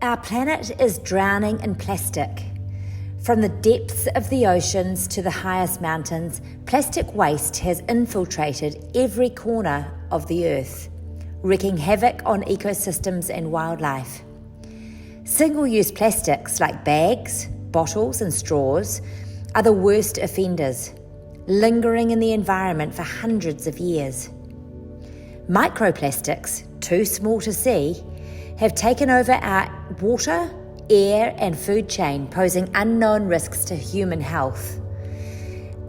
Our planet is drowning in plastic. From the depths of the oceans to the highest mountains, plastic waste has infiltrated every corner of the earth, wreaking havoc on ecosystems and wildlife. Single-use plastics like bags, bottles and straws are the worst offenders, lingering in the environment for hundreds of years. Microplastics, too small to see, have taken over our water, air and food chain, posing unknown risks to human health.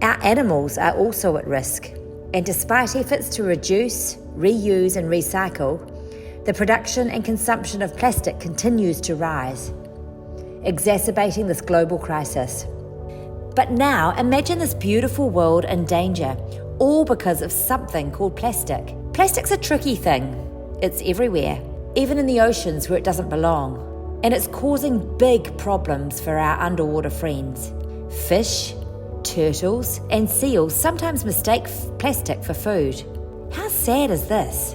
Our animals are also at risk, and despite efforts to reduce, reuse and recycle, the production and consumption of plastic continues to rise, exacerbating this global crisis. But now imagine this beautiful world in danger, all because of something called plastic. Plastic's a tricky thing. It's everywhere, even in the oceans where it doesn't belong. And it's causing big problems for our underwater friends. Fish, turtles and seals sometimes mistake plastic for food. How sad is this?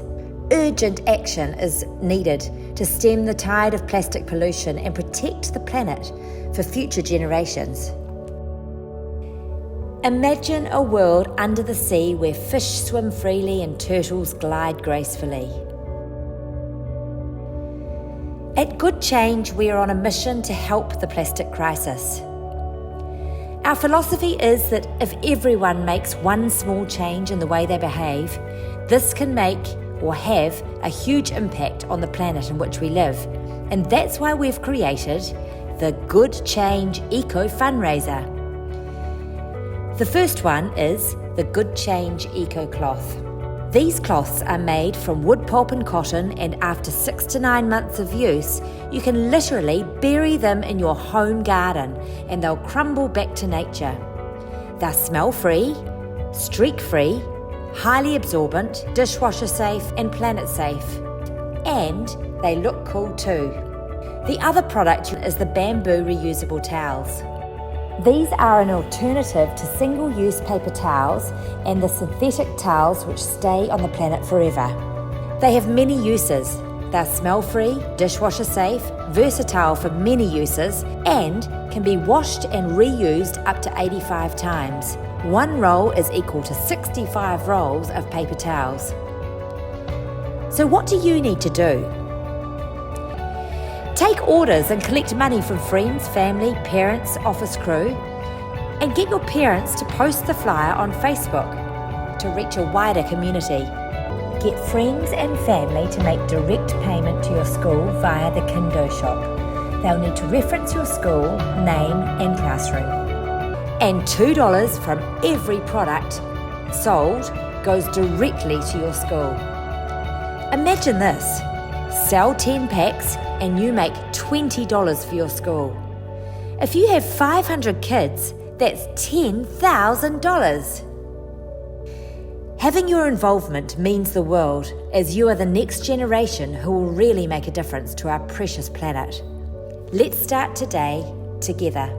Urgent action is needed to stem the tide of plastic pollution and protect the planet for future generations. Imagine a world under the sea where fish swim freely and turtles glide gracefully. At Good Change, we are on a mission to help the plastic crisis. Our philosophy is that if everyone makes one small change in the way they behave, this can make or have a huge impact on the planet in which we live. And that's why we've created the Good Change Eco Fundraiser. The first one is the Good Change Eco Cloth. These cloths are made from wood pulp and cotton, and after 6 to 9 months of use, you can literally bury them in your home garden and they'll crumble back to nature. They're smell-free, streak-free, highly absorbent, dishwasher safe and planet safe. And they look cool too. The other product is the bamboo reusable towels. These are an alternative to single-use paper towels and the synthetic towels which stay on the planet forever. They have many uses. They're smell-free, dishwasher safe, versatile for many uses, and can be washed and reused up to 85 times. One roll is equal to 65 rolls of paper towels. So what do you need to do? Take orders and collect money from friends, family, parents, office crew, and get your parents to post the flyer on Facebook to reach a wider community. Get friends and family to make direct payment to your school via the Kindo shop. They'll need to reference your school, name and classroom. And $2 from every product sold goes directly to your school. Imagine this. Sell 10 packs and you make $20 for your school. If you have 500 kids, that's $10,000. Having your involvement means the world, as you are the next generation who will really make a difference to our precious planet. Let's start today together.